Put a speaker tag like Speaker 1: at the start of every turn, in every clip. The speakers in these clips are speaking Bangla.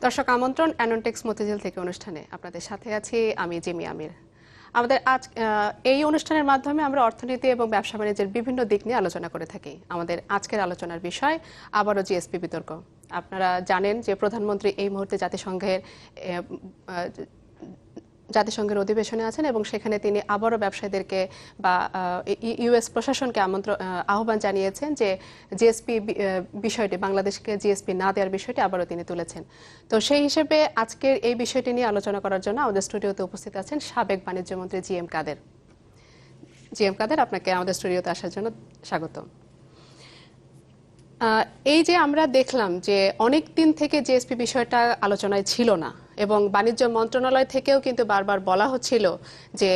Speaker 1: দর্শক আমন্ত্রণ অ্যানন্টেক্স মতিঝিল থেকে অনুষ্ঠানে আপনাদের সাথে আছি আমি জিমি আমির। আমাদের আজ এই অনুষ্ঠানের মাধ্যমে আমরা অর্থনীতি এবং ব্যবসা বাণিজ্যের বিভিন্ন দিক নিয়ে আলোচনা করে থাকি। আমাদের আজকের আলোচনার বিষয় আবারও জিএসপি বিতর্ক। আপনারা জানেন যে প্রধানমন্ত্রী এই মুহূর্তে জাতিসংঘের অধিবেশনে আছেন এবং সেখানে তিনি আবারও ব্যবসায়ীদেরকে বা ইউএস প্রশাসনকে আহ্বান জানিয়েছেন যে জিএসপি বিষয়টি, বাংলাদেশকে জিএসপি না দেওয়ার বিষয়টি আবারও তিনি তুলেছেন। তো সেই হিসেবে আজকের এই বিষয়টি নিয়ে আলোচনা করার জন্য আমাদের স্টুডিওতে উপস্থিত আছেন সাবেক বাণিজ্য মন্ত্রী জিএম কাদের। জিএম কাদের, আপনাকে আমাদের স্টুডিওতে আসার জন্য স্বাগত। এই যে আমরা দেখলাম যে অনেক দিন থেকে জিএসপি বিষয়টা আলোচনায় ছিল না এবং বাণিজ্য মন্ত্রণালয় থেকেও কিন্তু বারবার বলা হচ্ছিল যে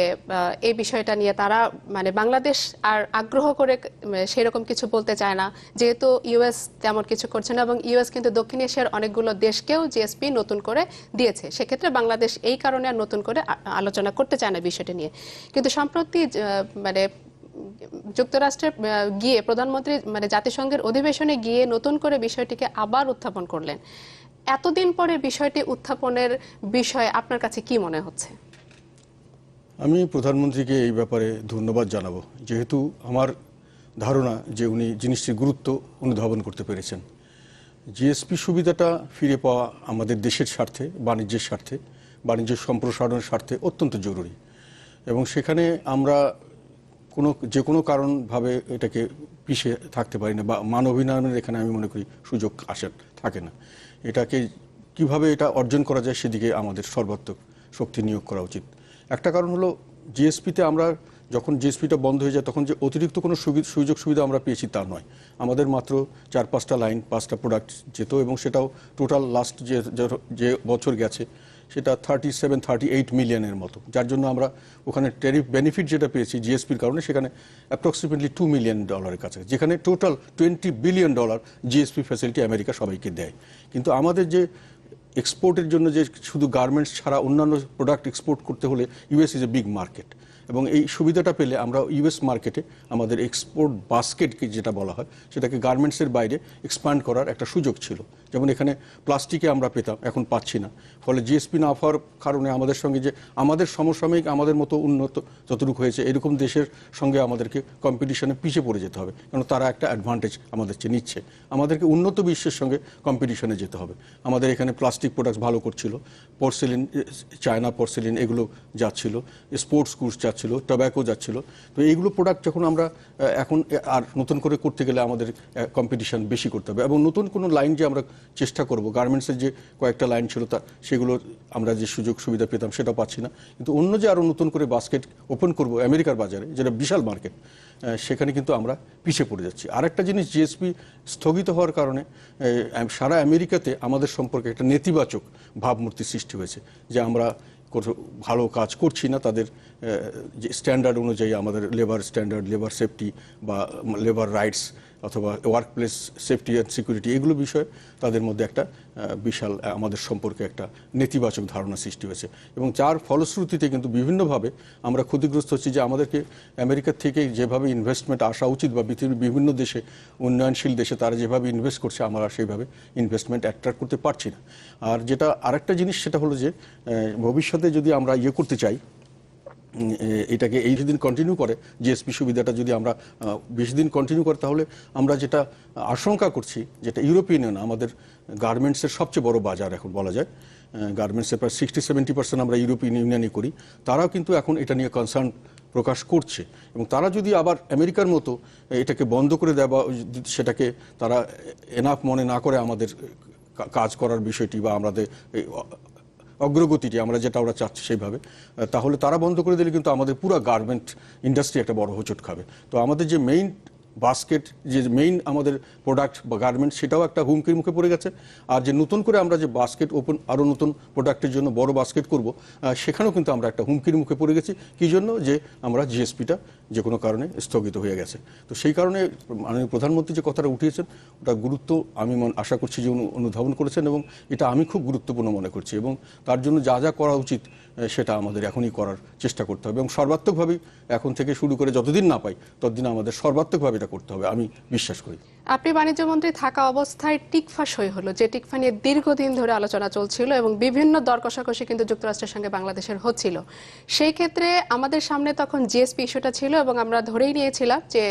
Speaker 1: এই বিষয়টা নিয়ে তারা বাংলাদেশ আর আগ্রহ করে সেরকম কিছু বলতে চায় না, যেহেতু ইউএস তেমন কিছু করছে না এবং ইউএস কিন্তু দক্ষিণ এশিয়ার অনেকগুলো দেশকেও জিএসপি নতুন করে দিয়েছে। সেক্ষেত্রে বাংলাদেশ এই কারণে আর নতুন করে আলোচনা করতে চায় না বিষয়টি নিয়ে। কিন্তু সম্প্রতি যুক্তরাষ্ট্রে গিয়ে প্রধানমন্ত্রী জাতিসংঘের অধিবেশনে গিয়ে নতুন করে বিষয়টিকে আবার উত্থাপন করলেন। এতদিন পরে বিষয়টি উত্থাপনের বিষয়ে আপনার কাছে কি মনে হচ্ছে?
Speaker 2: আমি প্রধানমন্ত্রীকে এই ব্যাপারে ধন্যবাদ জানাবো, যেহেতু আমার ধারণা যে উনি জিনিসটির গুরুত্ব অনুধাবন করতে পেরেছেন। জিএসপি সুবিধাটা ফিরে পাওয়া আমাদের দেশের স্বার্থে, বাণিজ্যের স্বার্থে, বাণিজ্য সম্প্রসারণের স্বার্থে অত্যন্ত জরুরি এবং সেখানে আমরা যে কোনো কারণভাবে এটাকে পিছিয়ে থাকতে পারি না বা মানবাধিকারের এখানে আমি মনে করি সুযোগ থাকে না। এটাকে কিভাবে এটা অর্জন করা যায় সেদিকে আমাদের সর্বাত্মক শক্তি নিয়োগ করা উচিত। একটা কারণ হলো জিএসপিতে আমরা যখন জিএসপিটা বন্ধ হয়ে যায় তখন যে অতিরিক্ত কোনো সুযোগ সুবিধা আমরা পেয়েছি তা নয়। আমাদের মাত্র 4-5টা লাইন, 5টা প্রোডাক্ট যেত এবং সেটাও টোটাল লাস্ট যে বছর গেছে সেটা 37-38 মিলিয়নের মতো, যার জন্য আমরা ওখানে ট্যারিফ বেনিফিট যেটা পেয়েছি জিএসপির কারণে সেখানে অ্যাপ্রক্সিমেটলি $2 মিলিয়ন কাছে, যেখানে total $20 billion GSP facility America সবাইকে দেয়। কিন্তু আমাদের যে এক্সপোর্টের জন্য যে শুধু গার্মেন্টস ছাড়া অন্যান্য প্রোডাক্ট এক্সপোর্ট করতে হলে US is a big market এবং এই সুবিধাটা পেলে আমরা ইউএস মার্কেটে আমাদের এক্সপোর্ট বাস্কেটকে যেটা বলা হয় সেটাকে গার্মেন্টসের বাইরে এক্সপ্যান্ড করার একটা সুযোগ ছিল। যেমন এখানে প্লাস্টিকে আমরা পেতাম, এখন পাচ্ছি না। ফলে জিএসপি না পাওয়ার কারণে আমাদের সঙ্গে যে আমাদের সমসাময়িক আমাদের মতো উন্নত যতটুকু হয়েছে এরকম দেশের সঙ্গে আমাদেরকে কম্পিটিশনে পিছিয়ে পড়ে যেতে হবে, কারণ তারা একটা অ্যাডভান্টেজ আমাদের চেয়ে নিচ্ছে। আমাদেরকে উন্নত বিশ্বের সঙ্গে কম্পিটিশনে যেতে হবে। আমাদের এখানে প্লাস্টিক প্রোডাক্টস ভালো করছিল, পোর্সেলিন, চায়না পোর্সেলিন এগুলো যাচ্ছিল, স্পোর্টস গুডস যাচ্ছিল, টোব্যাকো যাচ্ছিল। তো এইগুলো প্রোডাক্ট যখন আমরা এখন আর নতুন করে করতে গেলে আমাদের কম্পিটিশন বেশি করতে হবে এবং নতুন কোনো লাইন যে আমরা চেষ্টা করব, গার্মেন্টসের যে কয়েকটা লাইন ছিল সেগুলো আমরা যে সুযোগ সুবিধা পেতাম সেটা পাচ্ছি না। কিন্তু অন্য যে আরও নতুন করে বাস্কেট ওপেন করব আমেরিকার বাজারে, যেটা বিশাল মার্কেট, সেখানে কিন্তু আমরা পিছিয়ে পড়ে যাচ্ছি। আরেকটা জিনিস, জিএসপি স্থগিত হওয়ার কারণে সারা আমেরিকাতে আমাদের সম্পর্কে একটা নেতিবাচক ভাবমূর্তি সৃষ্টি হয়েছে যে আমরা ভালো কাজ করছি না, তাদের যে স্ট্যান্ডার্ড অনুযায়ী আমাদের লেবার স্ট্যান্ডার্ড, লেবার সেফটি বা লেবার রাইটস অথবা work place safety and security, এগুলো বিষয়ে তাদের মধ্যে একটা বিশাল আমাদের সম্পর্কে একটা নেতিবাচক ধারণা সৃষ্টি হয়েছে এবং যার ফলশ্রুতিতে কিন্তু বিভিন্নভাবে আমরা ক্ষতিগ্রস্ত হচ্ছি যে আমাদেরকে আমেরিকার থেকে যেভাবে ইনভেস্টমেন্ট আসা উচিত বা পৃথিবীর বিভিন্ন দেশে, উন্নয়নশীল দেশে তারা যেভাবে ইনভেস্ট করছে আমরা সেইভাবে ইনভেস্টমেন্ট অ্যাট্রাক্ট করতে পারছি না। আর যেটা আরেকটা জিনিস সেটা হলো যে ভবিষ্যতে যদি আমরা করতে চাই, এটাকে এই দিন কন্টিনিউ করে জিএসপি সুবিধাটা যদি আমরা বেশি দিন কন্টিনিউ করে, তাহলে আমরা যেটা আশঙ্কা করছি, যেটা ইউরোপিয়ান ইউনিয়ন আমাদের গার্মেন্টসের সবচেয়ে বড় বাজার এখন বলা যায়, গার্মেন্টসের প্রায় 60-70% আমরা ইউরোপিয়ান ইউনিয়নে করি, তারাও কিন্তু এখন এটা নিয়ে কনসার্ন প্রকাশ করছে এবং তারা যদি আবার আমেরিকার মতো এটাকে বন্ধ করে দেয় বা সেটাকে তারা এনাফ মনে না করে আমাদের কাজ করার বিষয়টি বা আমাদের অগ্রগতিটি আমরা যেটা আমরা চাচ্ছি সেইভাবে, তাহলে তারা বন্ধ করে দিলে কিন্তু আমাদের পুরো গার্মেন্ট ইন্ডাস্ট্রি একটা বড় হোঁচট খাবে। তো আমাদের যে মেইন বাস্কেট, যে মেইন আমাদের প্রোডাক্ট বা গার্মেন্টস, সেটাও একটা হুমকির মুখে পড়ে গেছে। আর যে নতুন করে আমরা যে বাস্কেট ওপেন আরও নতুন প্রোডাক্টের জন্য বড় বাস্কেট করব, সেখানেও কিন্তু আমরা একটা হুমকির মুখে পড়ে গেছি। কী জন্য? যে আমরা জিএসপিটা যে কোনো কারণে স্থগিত হয়ে গেছে। তো সেই কারণে মাননীয় প্রধানমন্ত্রী যে কথাটা উঠিয়েছেন ওটা গুরুত্ব আমি আশা করছি যে অনুধাবন করেছেন এবং এটা আমি খুব গুরুত্বপূর্ণ মনে করছি এবং তার জন্য যা যা করা উচিত সেটা আমাদের এখনই করার চেষ্টা করতে হবে এবং সর্বাত্মকভাবেই এখন থেকে শুরু করে যতদিন না পাই ততদিন আমাদের সর্বাত্মকভাবে এটা করতে হবে, আমি বিশ্বাস করি।
Speaker 1: আপনি বাণিজ্য মন্ত্রী থাকা অবস্থায় টিকফা সই হলো, যে টিকফা নিয়ে দীর্ঘদিন ধরে আলোচনা চলছিল এবং বিভিন্ন দর কষাকষি কিন্তু যুক্তরাষ্ট্রের সঙ্গে বাংলাদেশের হচ্ছিল। সেই ক্ষেত্রে আমাদের সামনে তখন জিএসপি ইস্যুটা ছিল এবং আমরা ধরেই নিয়েছিলাম যে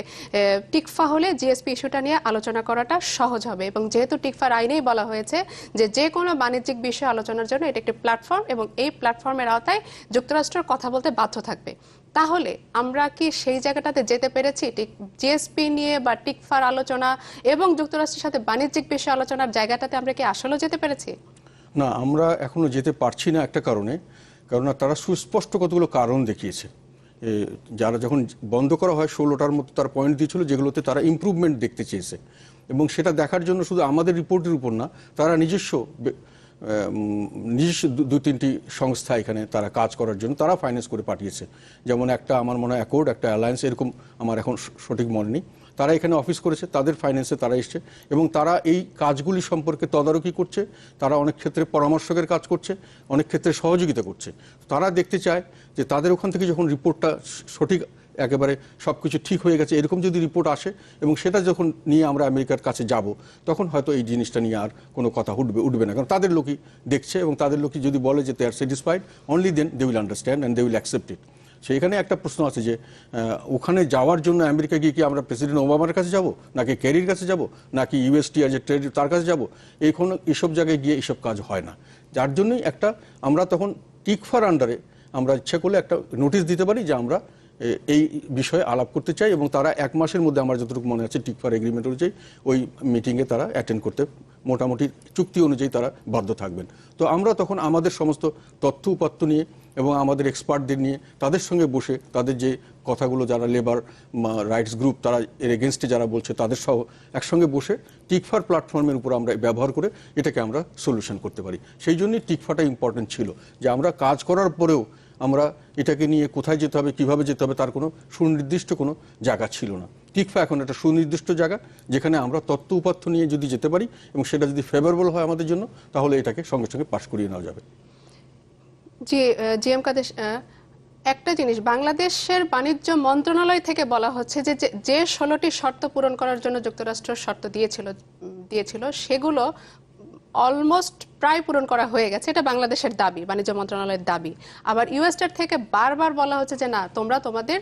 Speaker 1: টিকফা হলে জিএসপি ইস্যুটা নিয়ে আলোচনা করাটা সহজ হবে, এবং যেহেতু টিকফার আইনেই বলা হয়েছে যে যে কোনো বাণিজ্যিক বিষয়ে আলোচনার জন্য এটা একটি প্ল্যাটফর্ম এবং এই প্ল্যাটফর্মের আওতায় যুক্তরাষ্ট্র কথা বলতে বাধ্য থাকবে। তাহলে আমরা কি সেই জায়গাটাতে যেতে পেরেছি? জিএসপি নিয়ে বা টিকফার আলোচনা এবং যুক্তরাষ্ট্রের সাথে বাণিজ্যিক বিষয় আলোচনার জায়গাটাতে আমরা কি আসলে যেতে পেরেছি?
Speaker 2: না, আমরা এখনো যেতে পারছি না একটা কারণে, কারণ তারা সুস্পষ্ট কতগুলো কারণ দেখিয়েছে। যারা যখন বন্ধ করা হয় 16টার মতো তার পয়েন্ট দিয়েছিল যেগুলোতে তারা ইমপ্রুভমেন্ট দেখতে চেয়েছে, এবং সেটা দেখার জন্য শুধু আমাদের রিপোর্টের উপর না, তারা নিজস্ব দু তিনটি সংস্থা এখানে তারা কাজ করার জন্য তারা ফাইন্যান্স করে পাঠিয়েছে। যেমন একটা আমার মনে হয় অ্যাকর্ড, একটা অ্যালায়েন্স, এরকম আমার এখন সঠিক মনে নেই, তারা এখানে অফিস করেছে, তাদের ফাইন্যান্সে তারা এসছে এবং তারা এই কাজগুলি সম্পর্কে তদারকি করছে। তারা অনেক ক্ষেত্রে পরামর্শকের কাজ করছে, অনেক ক্ষেত্রে সহযোগিতা করছে। তারা দেখতে চায় যে তাদের ওখান থেকে যখন রিপোর্টটা সঠিক, একেবারে সব কিছু ঠিক হয়ে গেছে এরকম যদি রিপোর্ট আসে এবং সেটা যখন নিয়ে আমরা আমেরিকার কাছে যাব, তখন হয়তো এই জিনিসটা নিয়ে আর কোনো কথা উঠবে না, কারণ তাদের লোকই দেখছে এবং তাদের লোকই যদি বলে যে they are satisfied, only then they will understand and they will accept it. সেইখানে একটা প্রশ্ন আছে যে ওখানে যাওয়ার জন্য আমেরিকা গিয়ে কি আমরা প্রেসিডেন্ট ওবামার কাছে যাব, নাকি কেরির কাছে যাব, নাকি ইউএসটি যে ট্রেড তার কাছে যাব? এইসব জায়গায় গিয়ে এইসব কাজ হয় না। যার জন্যই একটা আমরা তখন টিকফার আন্ডারে আমরা ইচ্ছা করলে একটা নোটিশ দিতে পারি যে আমরা এই বিষয়ে আলাপ করতে চাই, এবং তারা 1 মাসের মধ্যে আমার যতটুকু মনে আছে টিকফার এগ্রিমেন্ট অনুযায়ী ওই মিটিংয়ে তারা অ্যাটেন্ড করতে মোটামুটি চুক্তি অনুযায়ী তারা বাধ্য থাকবেন। তো আমরা তখন আমাদের সমস্ত তথ্য উপাত্ত নিয়ে এবং আমাদের এক্সপার্টদের নিয়ে তাদের সঙ্গে বসে তাদের যে কথাগুলো, যারা লেবার রাইটস গ্রুপ তারা এর এগেনস্টে যারা বলছে তাদের সহ একসঙ্গে বসে টিকফার প্ল্যাটফর্মের উপর আমরা ব্যবহার করে এটাকে আমরা সলিউশন করতে পারি। সেই জন্যই টিকফাটা ইম্পর্টেন্ট ছিল, যে আমরা কাজ করার পরেও আমরা এটাকে নিয়ে কোথায় যেতে হবে, কিভাবে যেতে হবে, তার কোনো সুনির্দিষ্ট কোনো জায়গা ছিল না। টিকফা এখন একটা সুনির্দিষ্ট জায়গা, যেখানে আমরা তথ্য উপাত্ত নিয়ে যদি যেতে পারি এবং সেটা যদি ফেভারেবল হয় আমাদের জন্য, তাহলে এটাকে সঙ্গে সঙ্গে পাশ করিয়ে নেওয়া যাবে।
Speaker 1: জি, জিএম কাদের, একটা জিনিস বাংলাদেশের বাণিজ্য মন্ত্রণালয় থেকে বলা হচ্ছে যে যে 16টি শর্ত পূরণ করার জন্য যুক্তরাষ্ট্র শর্ত দিয়েছিল সেগুলো অলমোস্ট প্রায় পূরণ করা হয়ে গেছে, এটা বাংলাদেশের দাবি, বাণিজ্য মন্ত্রণালয়ের দাবি। আবার ইউএসটার থেকে বারবার বলা হচ্ছে যে না, তোমরা তোমাদের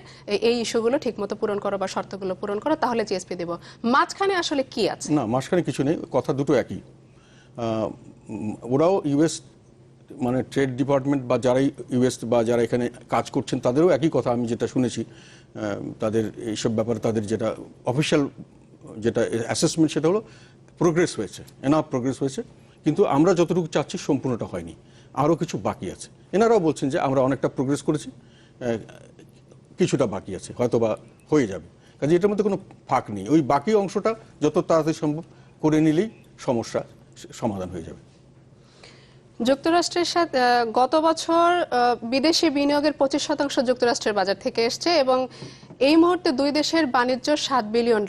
Speaker 1: এই ইস্যুগুলো ঠিকমতো পূরণ করো বা শর্তগুলো পূরণ করো, তাহলে জিএসপি দেব। মাঝখানে আসলে কি আছে?
Speaker 2: না, মাঝখানে কিছু নেই, কথা দুটো একই। ওরাও ইউএস মানে ট্রেড ডিপার্টমেন্ট বা যারাই ইউএস বা যারা এখানে কাজ করছেন তাদেরও একই কথা আমি যেটা শুনেছি। তাদের এইসব ব্যাপারে তাদের যেটা অফিসিয়াল যেটা অ্যাসেসমেন্ট সেটা হলো প্রোগ্রেস হয়েছে, এনাফ প্রোগ্রেস হয়েছে, কিন্তু আমরা যতটুকু চাচ্ছি সম্পূর্ণটা হয়নি, আরও কিছু বাকি আছে। এনারাও বলছেন যে আমরা অনেকটা প্রোগ্রেস করেছি, কিছুটা বাকি আছে, হয়তো বা হয়ে যাবে। কাজে এটার মধ্যে কোনো ফাঁক নেই, ওই বাকি অংশটা যত তাড়াতাড়ি সম্ভব করে নিলেই সমস্যা সমাধান হয়ে যাবে।
Speaker 1: যুক্তরাষ্ট্রের সাথে গত বছর বিদেশি বিনিয়োগের 25% যুক্তরাষ্ট্রের বাজার থেকে এসছে এবং এই মুহূর্তে দুই দেশের বাণিজ্য $7 বিলিয়ন।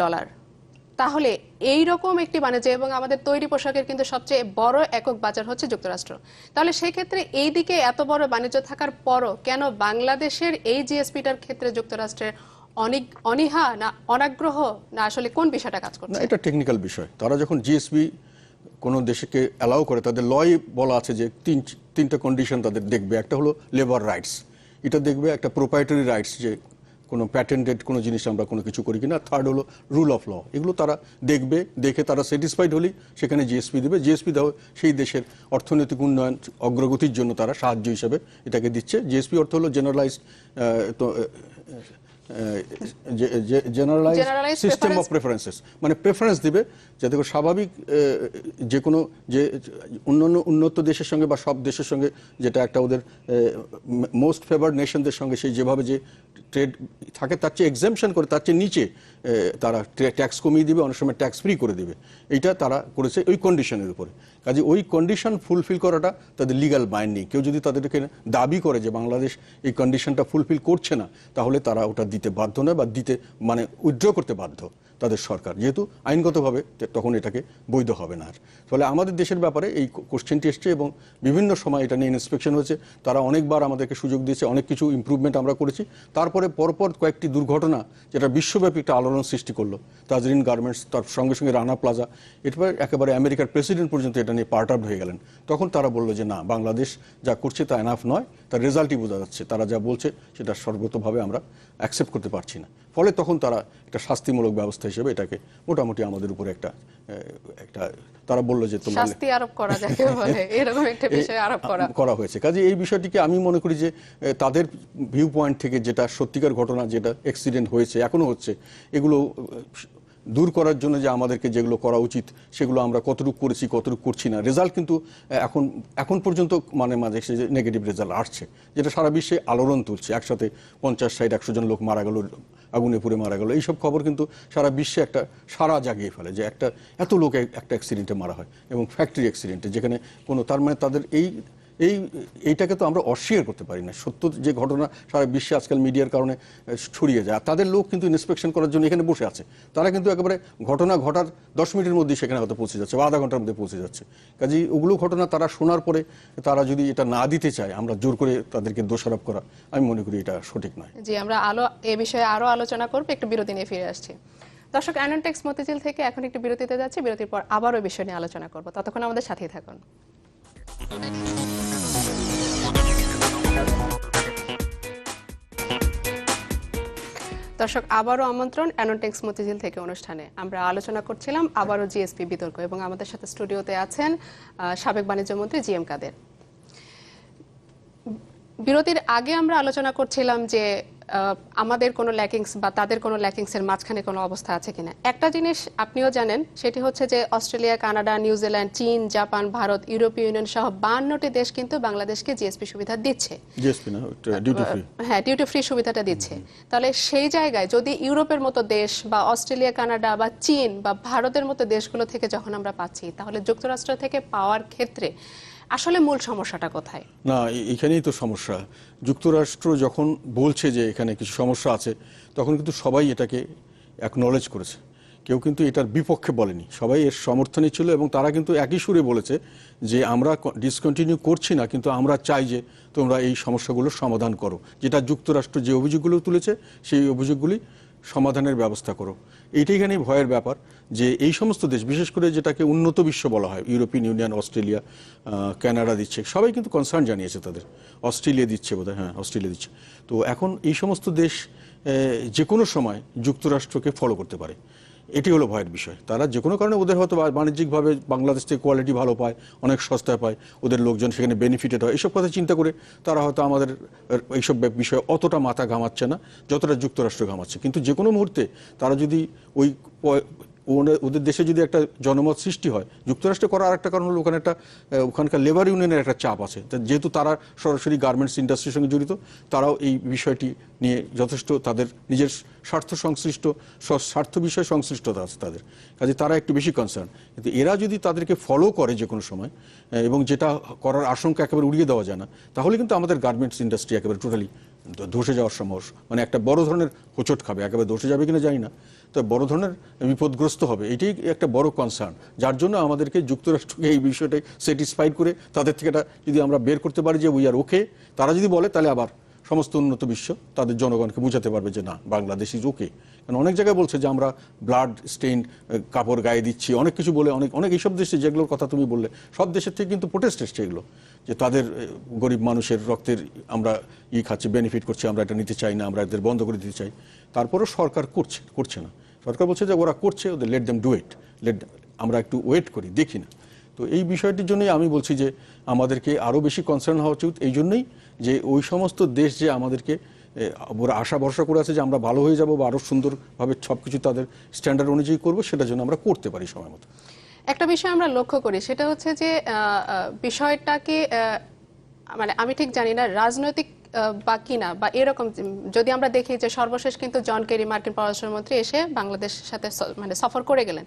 Speaker 1: তাহলে এই রকম একটি বাণিজ্য, এবং আমাদের তৈরি পোশাকের কিন্তু সবচেয়ে বড় একক বাজার হচ্ছে যুক্তরাষ্ট্র, তাহলে সেই ক্ষেত্রে এই দিকে এত বড় বাণিজ্য থাকার পরও কেন বাংলাদেশের এই জিএসপিটার ক্ষেত্রে যুক্তরাষ্ট্রের অনীহা না অনাগ্রহ, না আসলে কোন বিষয়টা কাজ করছে?
Speaker 2: না, এটা টেকনিক্যাল বিষয়। তারা যখন জিএসপি কোনো দেশকে অ্যালাউ করে, তাদের লয় বলা আছে যে তিনটা কন্ডিশন তাদের দেখবে। একটা হলো লেবার রাইটস, এটা দেখবে, একটা প্রোপ্রাইটারি রাইটস, যে কোনো প্যাটেন্টেড কোনো জিনিস আমরা কোনো কিছু করি কিনা। থার্ড হলো রুল অফ ল, এগুলো তারা দেখবে, দেখে তারা স্যাটিসফাইড হলেই সেখানে জিএসপি দেবে। জিএসপি দেওয়া সেই দেশের অর্থনৈতিক উন্নয়ন অগ্রগতির জন্য তারা সাহায্য হিসেবে এটাকে দিচ্ছে। জিএসপি অর্থ হলো জেনারেলাইজড সিস্টেম অফ প্রেফারেন্সেস, মানে প্রেফারেন্স দিবে যাতে করে স্বাভাবিক যে কোনো যে উন্নত দেশের সঙ্গে বা সব দেশের সঙ্গে, যেটা একটা ওদের মোস্ট ফেভার্ড নেশনদের সঙ্গে সেই যেভাবে যে ট্রেড থাকে তার চেয়ে এক্সাম্পশন করে, তার চেয়ে নিচে তারা ট্যাক্স কমিয়ে দিবে, অনেক সময় ট্যাক্স ফ্রি করে দিবে। এইটা তারা করেছে ওই কন্ডিশনের উপরে। কাজে ওই কন্ডিশন ফুলফিল করাটা তাদের লিগ্যাল বাইন্ডিং। কেউ যদি তাদেরকে দাবি করে যে বাংলাদেশ এই কন্ডিশনটা ফুলফিল করছে না, তাহলে তারা ওটা দিতে বাধ্য নয়, বা দিতে মানে উইথড্র করতে বাধ্য। তাদের সরকার, যেহেতু আইনগতভাবে তখন এটাকে বৈধ হবে না আর। ফলে আমাদের দেশের ব্যাপারে এই কোশ্চেনটি এসছে এবং বিভিন্ন সময় এটা নিয়ে ইন্সপেকশন হয়েছে, তারা অনেকবার আমাদেরকে সুযোগ দিয়েছে, অনেক কিছু ইমপ্রুভমেন্ট আমরা করেছি। তারপরে পরপর কয়েকটি দুর্ঘটনা যেটা বিশ্বব্যাপী একটা আলোড়ন সৃষ্টি করলো, তাজরিন গার্মেন্টস, তার সঙ্গে সঙ্গে রানা প্লাজা, এরপর একেবারে আমেরিকার প্রেসিডেন্ট পর্যন্ত এটা নিয়ে পার্ট আউট হয়ে গেলেন। তখন তারা বললো যে না, বাংলাদেশ যা করছে তা এনাফ নয়, তার রেজাল্টই বোঝা যাচ্ছে, তারা যা বলছে সেটা সর্বতভাবে আমরা অ্যাকসেপ্ট করতে পারছি না। ফলে তখন তারা একটা শাস্তিমূলক ব্যবস্থা হিসেবে এটাকে মোটামুটি আমাদের উপরে একটা তারা বললো যে তোমরা
Speaker 1: শাস্তি আরোপ করা যাকে বলে, এরকম একটা বিষয় আরোপ করা
Speaker 2: হয়েছে। কাজে এই বিষয়টিকে আমি মনে করি যে তাদের ভিউ পয়েন্ট থেকে যেটা সত্যিকার ঘটনা, যেটা অ্যাক্সিডেন্ট হয়েছে, এখনো হচ্ছে, এগুলো দূর করার জন্য যে আমাদেরকে যেগুলো করা উচিত সেগুলো আমরা কতটুকু করেছি, কতটুকু করছি না। রেজাল্ট কিন্তু এখন পর্যন্ত মাঝে সে নেগেটিভ রেজাল্ট আসছে, যেটা সারা বিশ্বে আলোড়ন তুলছে। একসাথে 50-60-100 জন লোক মারা গেল, আগুনে পুড়ে মারা গেল, এইসব খবর কিন্তু সারা বিশ্বে একটা সারা জাগিয়ে ফেলে যে এত লোক একটা অ্যাক্সিডেন্টে মারা হয়, এবং ফ্যাক্টরি অ্যাক্সিডেন্টে, যেখানে কোনো তার মানে তাদের এইটাকে তো আমরা অস্বীকার করতে পারি না। সত্য যে ঘটনা সারা বিশ্বে আজকাল মিডিয়ার কারণে ছড়িয়ে যায়, তাদের লোক কিন্তু ইন্সপেকশন করার জন্য এখানে বসে আছে, তারা কিন্তু একেবারে ঘটনা ঘটার 10 মিনিটের মধ্যেই সেখানে হয়তো পৌঁছে যাচ্ছে বা আধা ঘন্টার মধ্যে পৌঁছে যাচ্ছে। কাজেই ওগুলো ঘটনা তারা শোনার পরে তারা যদি এটা না দিতে চায়, আমরা জোর করে তাদেরকে দোষারোপ করা, আমি মনে করি এটা সঠিক নয়।
Speaker 1: জি, আমরা এ বিষয়ে আরো আলোচনা করবো, একটু বিরতি নিয়ে ফিরে আসছি। দর্শক, অ্যাননটেক্স মতিঝিল থেকে এখন একটু বিরতিতে যাচ্ছে, বিরতির পর আবারও বিষয় নিয়ে আলোচনা করব, ততক্ষণ আমাদের সাথেই থাকুন। দর্শক, আবারও আমন্ত্রণ অ্যাননটেক্স মতিঝিল থেকে অনুষ্ঠানে। আমরা আলোচনা করছিলাম আবারও জিএসপি বিতর্ক, এবং আমাদের সাথে স্টুডিওতে আছেন সাবেক বাণিজ্য মন্ত্রী জিএম কাদের। বিরতির আগে আমরা আলোচনা করছিলাম যে আমাদের কোনো ল্যাকিংস বা তাদের কোনো ল্যাকিংসের মাঝখানে কোনো অবস্থা আছে কিনা। একটা জিনিস আপনিও জানেন, সেটি হচ্ছে যে অস্ট্রেলিয়া, কানাডা, নিউজিল্যান্ড, চীন, জাপান, ভারত, ইউরোপীয় ইউনিয়ন সহ 52টি দেশ কিন্তু বাংলাদেশকে জিএসপি সুবিধা দিচ্ছে।
Speaker 2: জিএসপি না, ডিউটি ফ্রি।
Speaker 1: হ্যাঁ, ডিউটি ফ্রি সুবিধাটা দিচ্ছে। তাহলে সেই জায়গায় যদি ইউরোপের মতো দেশ বা অস্ট্রেলিয়া, কানাডা বা চীন বা ভারতের মতো দেশগুলো থেকে যখন আমরা পাচ্ছি, তাহলে যুক্তরাষ্ট্র থেকে পাওয়ার ক্ষেত্রে আসলে মূল সমস্যাটা কোথায়?
Speaker 2: না, এখানেই তো সমস্যা। যুক্তরাষ্ট্র যখন বলছে যে এখানে কিছু সমস্যা আছে, তখন কিন্তু সবাই এটাকে অ্যাকনলেজ করেছে, কেউ কিন্তু এটার বিপক্ষে বলেনি, সবাই এর সমর্থনই ছিল। এবং তারা কিন্তু একই সুরে বলেছে যে আমরা ডিসকন্টিনিউ করছি না, কিন্তু আমরা চাই যে তোমরা এই সমস্যাগুলোর সমাধান করো, যেটা যুক্তরাষ্ট্র যে অভিযোগগুলো তুলেছে সেই অভিযোগগুলি সমাধানের ব্যবস্থা করো। এইটাই এখানে ভয়ের ব্যাপার, যে এই সমস্ত দেশ, বিশেষ করে যেটাকে উন্নত বিশ্ব বলা হয়, ইউরোপিয়ান ইউনিয়ন, অস্ট্রেলিয়া, কানাডা দিচ্ছে, সবাই কিন্তু কনসার্ন জানিয়েছে তাদের। অস্ট্রেলিয়া দিচ্ছে বোধহয়, হ্যাঁ অস্ট্রেলিয়া দিচ্ছে। তো এখন এই সমস্ত দেশ যে কোনো সময় যুক্তরাষ্ট্রকে ফলো করতে পারে, এটি হলো ভয়ের বিষয়। তারা যে কোনো কারণে ওদের হয়তো বাণিজ্যিকভাবে বাংলাদেশ থেকে কোয়ালিটি ভালো পায়, অনেক সস্তায় পায়, ওদের লোকজন সেখানে বেনিফিটেড হয়, এইসব কথা চিন্তা করে তারা হয়তো আমাদের এইসব বিষয়ে অতটা মাথা ঘামাচ্ছে না যতটা যুক্তরাষ্ট্র ঘামাচ্ছে। কিন্তু যে কোনো মুহূর্তে তারা যদি ওদের দেশে যদি একটা জনমত সৃষ্টি হয়, যুক্তরাষ্ট্রে করার আরেকটা কারণ হলো ওখানকার লেবার ইউনিয়নের একটা চাপ আছে, যেহেতু তারা সরাসরি গার্মেন্টস ইন্ডাস্ট্রির সঙ্গে জড়িত, তারাও এই বিষয়টি নিয়ে যথেষ্ট তাদের নিজের স্বার্থ বিষয়ে সংশ্লিষ্টতা আছে তাদের, কাজে তারা একটু বেশি কনসার্ন। কিন্তু এরা যদি তাদেরকে ফলো করে যে কোনো সময়, এবং যেটা করার আশঙ্কা একেবারে উড়িয়ে দেওয়া যায় না, তাহলে কিন্তু আমাদের গার্মেন্টস ইন্ডাস্ট্রি একেবারে টোটালি ধসে যাওয়ার সম্ভাবনা, মানে একটা বড় ধরনের হোঁচট খাবে, একেবারে ধসে যাবে কিনা জানি না, তো বড় ধরনের বিপদগ্রস্ত হবে। এটাই একটা বড় কনসার্ন, যার জন্য আমাদেরকে যুক্তরাষ্ট্রকে এই বিষয়টাই স্যাটিসফাইড করে তাদের থেকে এটা যদি আমরা বের করতে পারি যে উই আর ওকে, তারা যদি বলে, তাহলে আবার সমস্ত উন্নত বিশ্ব তাদের জনগণকে বুঝাতে পারবে যে না, বাংলাদেশ ইজ ওকে। কারণ অনেক জায়গায় বলছে যে আমরা ব্লাড স্টেইন কাপড় গায়ে দিচ্ছি, অনেক কিছু বলে, অনেক এইসব দেশে যেগুলোর কথা তুমি বললে, সব দেশের থেকে কিন্তু প্রোটেস্ট এসছে এগুলো, যে তাদের গরিব মানুষের রক্তের আমরা খাচ্ছি, বেনিফিট করছি, আমরা এটা নিতে চাই না, আমরা এদের বন্ধ করে দিতে চাই। তারপরও সরকার করছে না। সরকার বলছে যে ওরা করছে, ওদের লেট দেম ডু ইট, আমরা একটু ওয়েট করি, দেখি না। তো এই বিষয়টির জন্যই আমি বলছি যে আমাদেরকে আরও বেশি কনসার্ন হওয়া উচিত, এই জন্যই যে ওই সমস্ত দেশ যে আমাদেরকে ওরা আশা ভরসা করে আছে যে আমরা ভালো হয়ে যাব বা আরও সুন্দরভাবে সব কিছু তাদের স্ট্যান্ডার্ড অনুযায়ী করবো, সেটার জন্য আমরা করতে পারি সময় মতো।
Speaker 1: একটা বিষয় আমরা লক্ষ্য করি, সেটা হচ্ছে যে বিষয়টাকে মানে আমি ঠিক জানি না রাজনৈতিক বা কিনা বা এরকম, যদি আমরা দেখি যে সর্বশেষ কিন্তু জন কেরি মার্কিন পররাষ্ট্রমন্ত্রী এসে বাংলাদেশের সাথে মানে সফর করে গেলেন,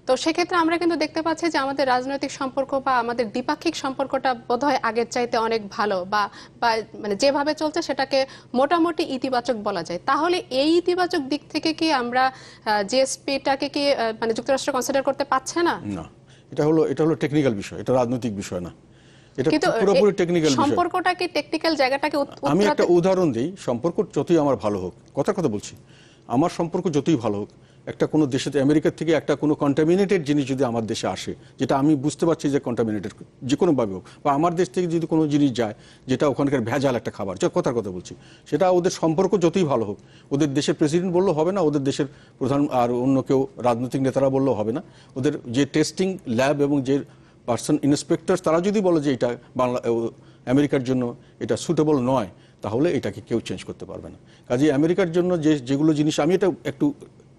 Speaker 1: তো সেক্ষেত্রে আমরা কিন্তু দেখতে পাচ্ছি যে আমাদের রাজনৈতিক সম্পর্ক বা আমাদের দ্বিপাক্ষিক সম্পর্কটা বোধহয় আগের চাইতে অনেক ভালো, বা বা মানে যেভাবে চলছে সেটাকে মোটামুটি ইতিবাচক বলা যায়। তাহলে এই ইতিবাচক দিক থেকে কি আমরা জিএসপিটাকে কি মানে যুক্তরাষ্ট্র কনসিডার করতে পারছে না?
Speaker 2: না, এটা হলো টেকনিক্যাল বিষয়, এটা রাজনৈতিক বিষয় না, এটা
Speaker 1: কিন্তু
Speaker 2: পুরোপুরি টেকনিক্যাল বিষয়।
Speaker 1: সম্পর্কটাকে টেকনিক্যাল জায়গাটাকে
Speaker 2: আমি একটা উদাহরণ দিই, সম্পর্ক যতই আমার ভালো হোক, কথা বলছি, আমার সম্পর্ক যতই ভালো হোক, একটা কোনো দেশে, আমেরিকার থেকে একটা কোনো কন্টামিনেটেড জিনিস যদি আমার দেশে আসে, যেটা আমি বুঝতে পারছি যে কন্টামিনেটেড যে কোনোভাবে হোক, বা আমার দেশ থেকে যদি কোনো জিনিস যায় যেটা ওখানকার ভেজাল একটা খাবার, কথার কথা বলছি, সেটা ওদের সম্পর্ক যতই ভালো হোক, ওদের দেশের প্রেসিডেন্ট বললেও হবে না, ওদের দেশের প্রধান আর অন্য কেউ রাজনৈতিক নেতারা বললেও হবে না, ওদের যে টেস্টিং ল্যাব এবং যে পার্সন ইন্সপেক্টর তারা যদি বলে যে এটা আমেরিকার জন্য এটা সুটেবল নয়, তাহলে এটাকে কেউ চেঞ্জ করতে পারবে না। কাজেই আমেরিকার জন্য যেগুলো জিনিস, আমি এটা একটু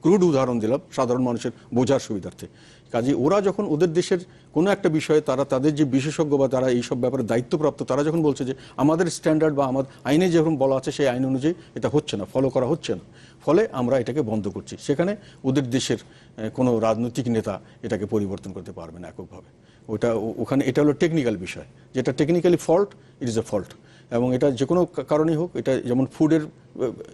Speaker 2: ক্রুড উদাহরণ দিলাম সাধারণ মানুষের বোঝার সুবিধার্থে, কাজে ওরা যখন ওদের দেশের কোনো একটা বিষয়ে তাদের যে বিশেষজ্ঞ বা তারা এইসব ব্যাপারে দায়িত্বপ্রাপ্ত, তারা যখন বলছে যে আমাদের স্ট্যান্ডার্ড বা আমাদের আইনে যেরকম বলা আছে সেই আইন অনুযায়ী এটা হচ্ছে না, ফলো করা হচ্ছে না, ফলে আমরা এটাকে বন্ধ করছি, সেখানে ওদের দেশের কোনো রাজনৈতিক নেতা এটাকে পরিবর্তন করতে পারবে না এককভাবে। ওখানে এটা হলো টেকনিক্যাল বিষয়, যেটা technically fault, it is a fault. এবং এটা যে কোনো কারণেই হোক, এটা যেমন ফুডের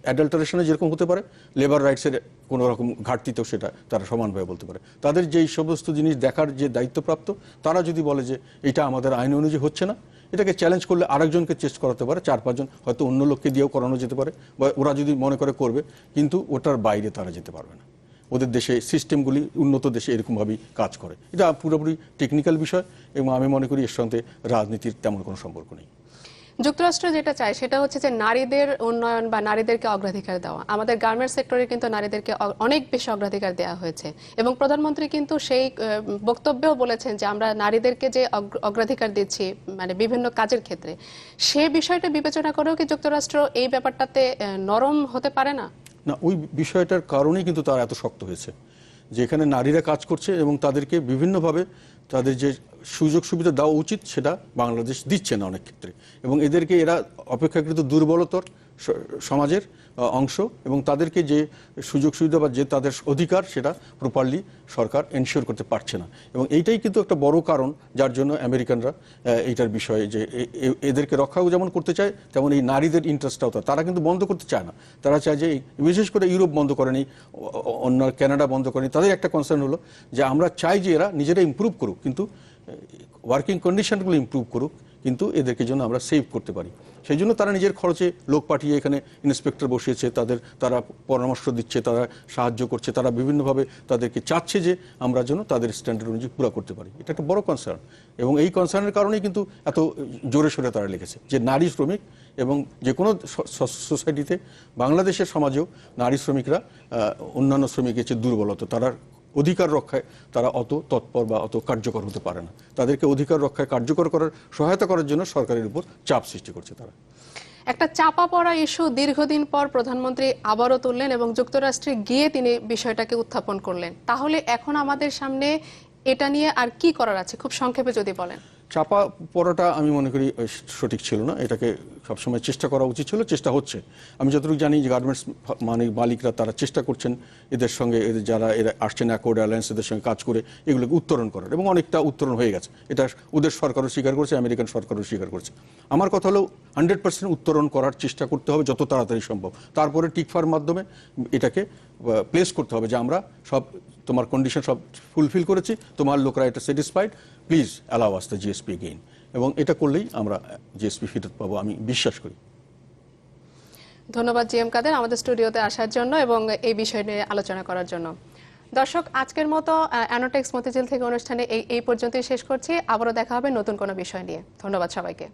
Speaker 2: অ্যাডাল্টারেশনে যেরকম হতে পারে, লেবার রাইটসের কোনো রকম ঘাটতিতেও সেটা তারা সমানভাবে বলতে পারে। তাদের যেই সমস্ত জিনিস দেখার যে দায়িত্বপ্রাপ্ত, তারা যদি বলে যে এটা আমাদের আইন অনুযায়ী হচ্ছে না, এটাকে চ্যালেঞ্জ করলে আরেকজনকে চেষ্টা করাতে পারে, 4-5 জন হয়তো অন্য লোককে দিয়েও করানো যেতে পারে, বা ওরা যদি মনে করে করবে, কিন্তু ওটার বাইরে তারা যেতে পারবে না। ওদের দেশে সিস্টেমগুলি উন্নত দেশে এরকমভাবেই কাজ করে। এটা পুরোপুরি টেকনিক্যাল বিষয় এবং আমি মনে করি এর সঙ্গে রাজনীতির তেমন কোনো সম্পর্ক নেই।
Speaker 1: যুক্তরাষ্ট্র যেটা চায় সেটা হচ্ছে যে নারীদের উন্নয়ন বা নারীদেরকে অগ্রাধিকার দেওয়া। আমাদের গার্মেন্টস সেক্টরে কিন্তু নারীদেরকে অনেক বেশি অগ্রাধিকার দেওয়া হয়েছে এবং প্রধানমন্ত্রী কিন্তু সেই বক্তব্যেও বলেছেন যে আমরা নারীদেরকে যে অগ্রাধিকার দিচ্ছি মানে বিভিন্ন কাজের ক্ষেত্রে, সে বিষয়টা বিবেচনা করেও কি যুক্তরাষ্ট্র এই ব্যাপারটাতে নরম হতে পারে না?
Speaker 2: না, ওই বিষয়টার কারণেই কিন্তু তারা এত শক্ত হয়েছে, যে এখানে নারীরা কাজ করছে এবং তাদেরকে বিভিন্নভাবে তাদের যে সুযোগ সুবিধা দেওয়া উচিত সেটা বাংলাদেশ দিচ্ছে না অনেক ক্ষেত্রে, এবং এদেরকে এরা অপেক্ষাকৃত দুর্বলতর সমাজের অংশ, এবং তাদেরকে যে সুযোগ সুবিধা বা যে তাদের অধিকার সেটা প্রপারলি সরকার এনশিওর করতে পারছে না। এবং এইটাই কিন্তু একটা বড় কারণ যার জন্য আমেরিকানরা এইটার বিষয়ে যে এদেরকে রক্ষাও যেমন করতে চায়, তেমন এই নারীদের ইন্টারেস্টটাও তারা কিন্তু বন্ধ করতে চায় না। তারা চায় যে বিশেষ করে ইউরোপ বন্ধ করেনি, অন্য কানাডা বন্ধ করেনি, তাদের একটা কনসার্ন হলো যে আমরা চাই যে এরা নিজেরা ইমপ্রুভ করুক, কিন্তু ওয়ার্কিং কন্ডিশনগুলো ইমপ্রুভ করুক, কিন্তু এদেরকে জন্য আমরা সেভ করতে পারি। সেই জন্য তারা নিজের খরচে লোক পাঠিয়ে এখানে ইন্সপেক্টর বসিয়েছে, তারা পরামর্শ দিচ্ছে, তারা সাহায্য করছে, তারা বিভিন্নভাবে তাদেরকে চাচ্ছে যে আমরা যেন তাদের স্ট্যান্ডার্ড অনুযায়ী পুরো করতে পারি। এটা একটা বড় কনসার্ন, এবং এই কনসার্নের কারণেই কিন্তু এত জোরে সোরে তারা লিখেছে যে নারী শ্রমিক, এবং যে কোনো সোসাইটিতে বাংলাদেশের সমাজেও নারী শ্রমিকরা অন্যান্য শ্রমিকের চেয়ে দুর্বলতা, তারা অধিকার রক্ষায় তারা অত তৎপর বা অত কার্যকর হতে পারে না। তাদেরকে অধিকার রক্ষায় কার্যকর করার সহায়তা করার জন্য সরকারের উপর চাপ সৃষ্টি করছে তারা।
Speaker 1: একটা চাপা পড়া ইস্যু দীর্ঘদিন পর প্রধানমন্ত্রী আবারও তুললেন এবং যুক্তরাষ্ট্রে গিয়ে তিনি বিষয়টাকে উত্থাপন করলেন। তাহলে এখন আমাদের সামনে এটা নিয়ে আর কি করার আছে, খুব সংক্ষেপে যদি বলেন।
Speaker 2: চাপা পড়াটা আমি মনে করি সঠিক ছিল না, এটাকে সবসময় চেষ্টা করা উচিত ছিল, চেষ্টা হচ্ছে। আমি যতটুকু জানি যে গার্মেন্টস মালিকরা তারা চেষ্টা করছেন এদের সঙ্গে, যারা এরা আসছেন অ্যাকর্ড অ্যালায়েন্স, এদের সঙ্গে কাজ করে এগুলোকে উত্তরণ করার, এবং অনেকটা উত্তরণ হয়ে গেছে। এটা ওদের সরকারও স্বীকার করছে, আমেরিকান সরকারও স্বীকার করছে। আমার কথা হলো 100% উত্তরণ করার চেষ্টা করতে হবে যত তাড়াতাড়ি সম্ভব। তারপরে টিকফার মাধ্যমে এটাকে প্লেস করতে হবে যে আমরা সব তোমার কন্ডিশন সব ফুলফিল করেছি, তোমার লোকরা এটা satisfied, please allow us the GSP again. এবং এটা করলেই আমরা জিএসপি ফেরত পাবো, আমি বিশ্বাস করি।
Speaker 1: ধন্যবাদ জিএম কাদের আমাদের স্টুডিওতে আসার জন্য এবং এই বিষয় নিয়ে আলোচনা করার জন্য। দর্শক, আজকের মতো অ্যানোটেক্স মতিঝিল থেকে অনুষ্ঠানে এই পর্যন্তই শেষ করছি। আবারও দেখা হবে নতুন কোনো বিষয় নিয়ে। ধন্যবাদ সবাইকে।